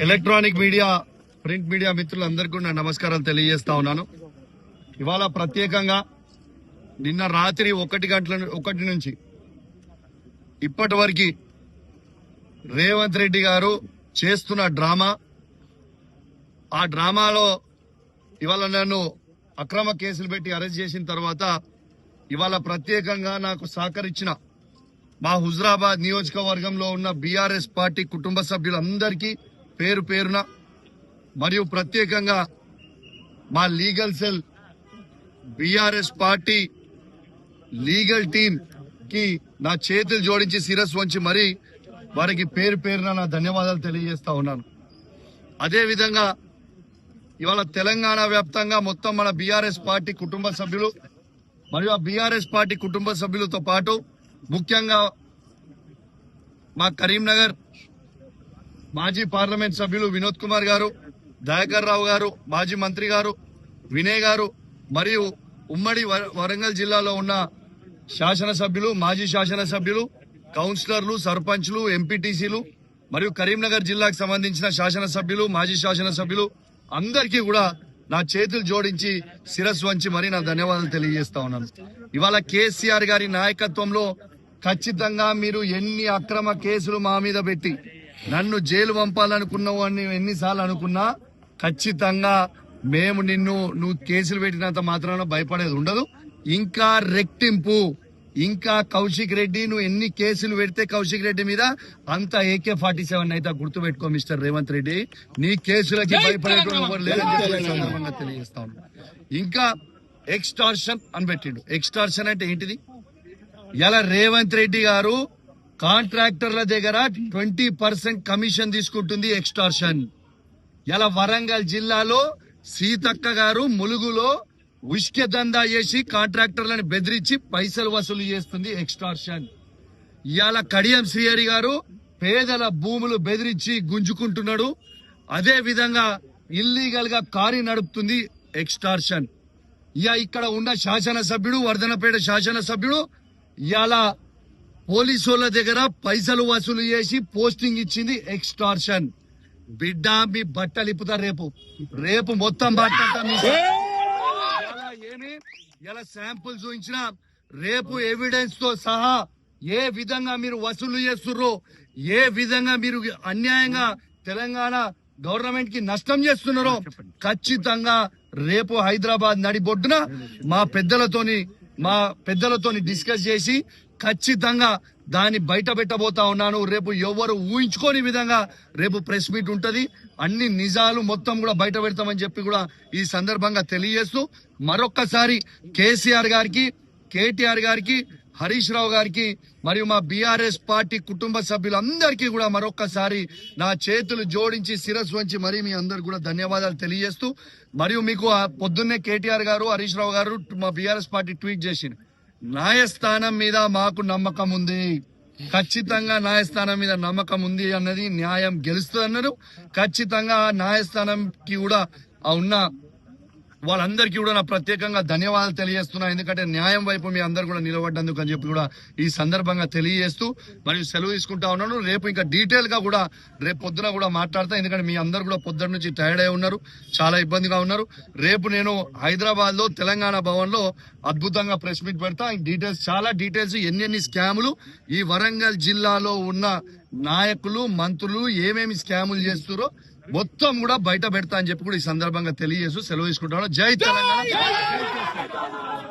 Electronic media print media మిత్రులందరికీ నా నమస్కారాలు తెలియజేస్తా ఉన్నాను. ఇవాళ ప్రత్యేకంగా నిన్న రాత్రి 1 నుంచి ఇప్పటి వరకు రేవంత్ రెడ్డి గారు చేస్తున్న డ్రామా, ఆ డ్రామాలో ఇవాళ నన్ను అక్రమ కేసులు పెట్టి అరెస్ట్ చేసిన తర్వాత ఇవాళ ప్రత్యేకంగా నాకు సహకరించిన మా హుజరాబాద్ నియోజకవర్గంలో ఉన్న బీఆర్ఎస్ పార్టీ కుటుంబ సభ్యులందరికీ పేరు పేరున మరియు ప్రత్యేకంగా మా legal cell BRS party legal team కి నా చేతులు జోడించి శిరస్సు వంచి మరీ వారికి పేరు పేరున నా ధన్యవాదాలు తెలియజేస్తా ఉన్నాను. అదేవిధంగా ఇవాళ తెలంగాణ వ్యాప్తంగా మొత్తం మన బీఆర్ఎస్ పార్టీ కుటుంబ సభ్యులు మరియు ఆ బీఆర్ఎస్ పార్టీ కుటుంబ సభ్యులతో పాటు ముఖ్యంగా మా కరీంనగర్ మాజీ పార్లమెంట్ సభ్యులు వినోద్ కుమార్ గారు, దయాకర్ రావు గారు, మాజీ మంత్రి గారు, వినయ్ గారు మరియు ఉమ్మడి వరంగల్ జిల్లాలో ఉన్న శాసనసభ్యులు, మాజీ శాసనసభ్యులు, కౌన్సిలర్లు, సర్పంచ్లు, ఎంపీటీసీలు మరియు కరీంనగర్ జిల్లాకు సంబంధించిన శాసనసభ్యులు, మాజీ శాసనసభ్యులు అందరికీ కూడా నా చేతులు జోడించి శిరస్సు వంచి మరీ నా ధన్యవాదాలు తెలియజేస్తా ఉన్నాను. ఇవాళ కేసీఆర్ గారి నాయకత్వంలో ఖచ్చితంగా మీరు ఎన్ని అక్రమ కేసులు మా మీద పెట్టి నన్ను జైలు పంపాలనుకున్నావు అని ఎన్నిసార్లు అనుకున్నా ఖచ్చితంగా మేము నువ్వు కేసులు పెట్టినంత మాత్రాన భయపడేది ఉండదు. ఇంకా రెట్టింపు, ఇంకా కౌశిక్ రెడ్డి నువ్వు ఎన్ని కేసులు పెడితే కౌశిక్ రెడ్డి మీద అంత AK-47 అయితే గుర్తు పెట్టుకో మిస్టర్ రేవంత్ రెడ్డి. నీ కేసులకి భయపడేటోడు ఎవరు లేదని సందర్భంగా తెలియజేస్తా ఉన్నా. ఇంకా ఎక్స్టార్షన్ అని పెట్టిండు. ఎక్స్టార్షన్ అంటే ఏంటిది? ఇలా రేవంత్ రెడ్డి గారు కాంట్రాక్టర్ల దగ్గర 20% కమిషన్ తీసుకుంటుంది. ఎక్స్టార్షన్. ఇలా వరంగల్ జిల్లాలో సీతక్క గారు ములుగులో ఉష్కె దందా చేసి కాంట్రాక్టర్లను బెదిరించి పైసలు వసూలు చేస్తుంది. ఎక్స్టార్షన్. ఇవాళ కడియం శ్రీహరి గారు పేదల భూములు బెదిరించి గుంజుకుంటున్నాడు. అదే విధంగా ఇల్లీగల్ గా కారీ నడుపుతుంది. ఎక్స్టార్షన్. ఇక్కడ ఉన్న శాసనసభ్యుడు, వర్ధనపేట శాసనసభ్యుడు ఇవాళ పోలీసుల దగ్గర పైసలు వసూలు చేసి పోస్టింగ్ ఇచ్చింది. ఎక్స్టార్షన్. బిడ్డ మీ బట్టలు ఇప్పుతారు రేపు మొత్తం బట్ట ఇలా శాంపుల్ చూపించిన రేపు ఎవిడెన్స్ తో సహా ఏ విధంగా మీరు వసూలు చేస్తుర్రో, ఏ విధంగా మీరు అన్యాయంగా తెలంగాణ గవర్నమెంట్ కి నష్టం చేస్తున్నారో ఖచ్చితంగా రేపు హైదరాబాద్ నడిబొడ్డున మా పెద్దలతోని డిస్కస్ చేసి ఖచ్చితంగా దాన్ని బయట పెట్టబోతా ఉన్నాను. రేపు ఎవరు ఊహించుకోని విధంగా రేపు ప్రెస్ మీట్ ఉంటది. అన్ని నిజాలు మొత్తం కూడా బయట పెడతామని చెప్పి కూడా ఈ సందర్భంగా తెలియజేస్తూ మరొక్కసారి కేసీఆర్ గారికి, కేటీఆర్ గారికి, హరీష్ రావు గారికి మరియు మా బీఆర్ఎస్ పార్టీ కుటుంబ సభ్యులందరికీ కూడా మరొక్కసారి నా చేతులు జోడించి శిరస్సు వంచి మరీ మీ అందరు కూడా ధన్యవాదాలు తెలియజేస్తూ, మరియు మీకు పొద్దున్నే కేటీఆర్ గారు, హరీష్ రావు గారు మా బీఆర్ఎస్ పార్టీ ట్వీట్ చేసింది. న్యాయస్థానం మీద మాకు నమ్మకం ఉంది, ఖచ్చితంగా న్యాయస్థానం మీద నమ్మకం ఉంది అన్నది, న్యాయం గెలుస్తుంది అన్నారు. ఖచ్చితంగా న్యాయస్థానంకి కూడా ఉన్న వాళ్ళందరికీ కూడా నా ప్రత్యేకంగా ధన్యవాదాలు తెలియజేస్తున్నా. ఎందుకంటే న్యాయం వైపు మీ అందరు కూడా నిలబడ్డందుకు అని చెప్పి కూడా ఈ సందర్భంగా తెలియజేస్తూ మరియు సెలవు తీసుకుంటా ఉన్నాను. రేపు ఇంకా డీటెయిల్ గా కూడా రేపు పొద్దున కూడా మాట్లాడతా. ఎందుకంటే మీ అందరు కూడా పొద్దున్న నుంచి టైర్డ్ అయి ఉన్నారు, చాలా ఇబ్బందిగా ఉన్నారు. రేపు నేను హైదరాబాద్ లో తెలంగాణ భవన్ లో అద్భుతంగా ప్రెస్ మీట్ పెడతా. డీటెయిల్స్, చాలా డీటెయిల్స్, ఎన్ని స్కాములు ఈ వరంగల్ జిల్లాలో ఉన్న నాయకులు, మంత్రులు ఏమేమి స్కాములు చేస్తారో మొత్తం కూడా బయట పెడతా అని చెప్పి కూడా ఈ సందర్భంగా తెలియజేస్తూ సెలవు తీసుకుంటాను. జై తెలంగాణ.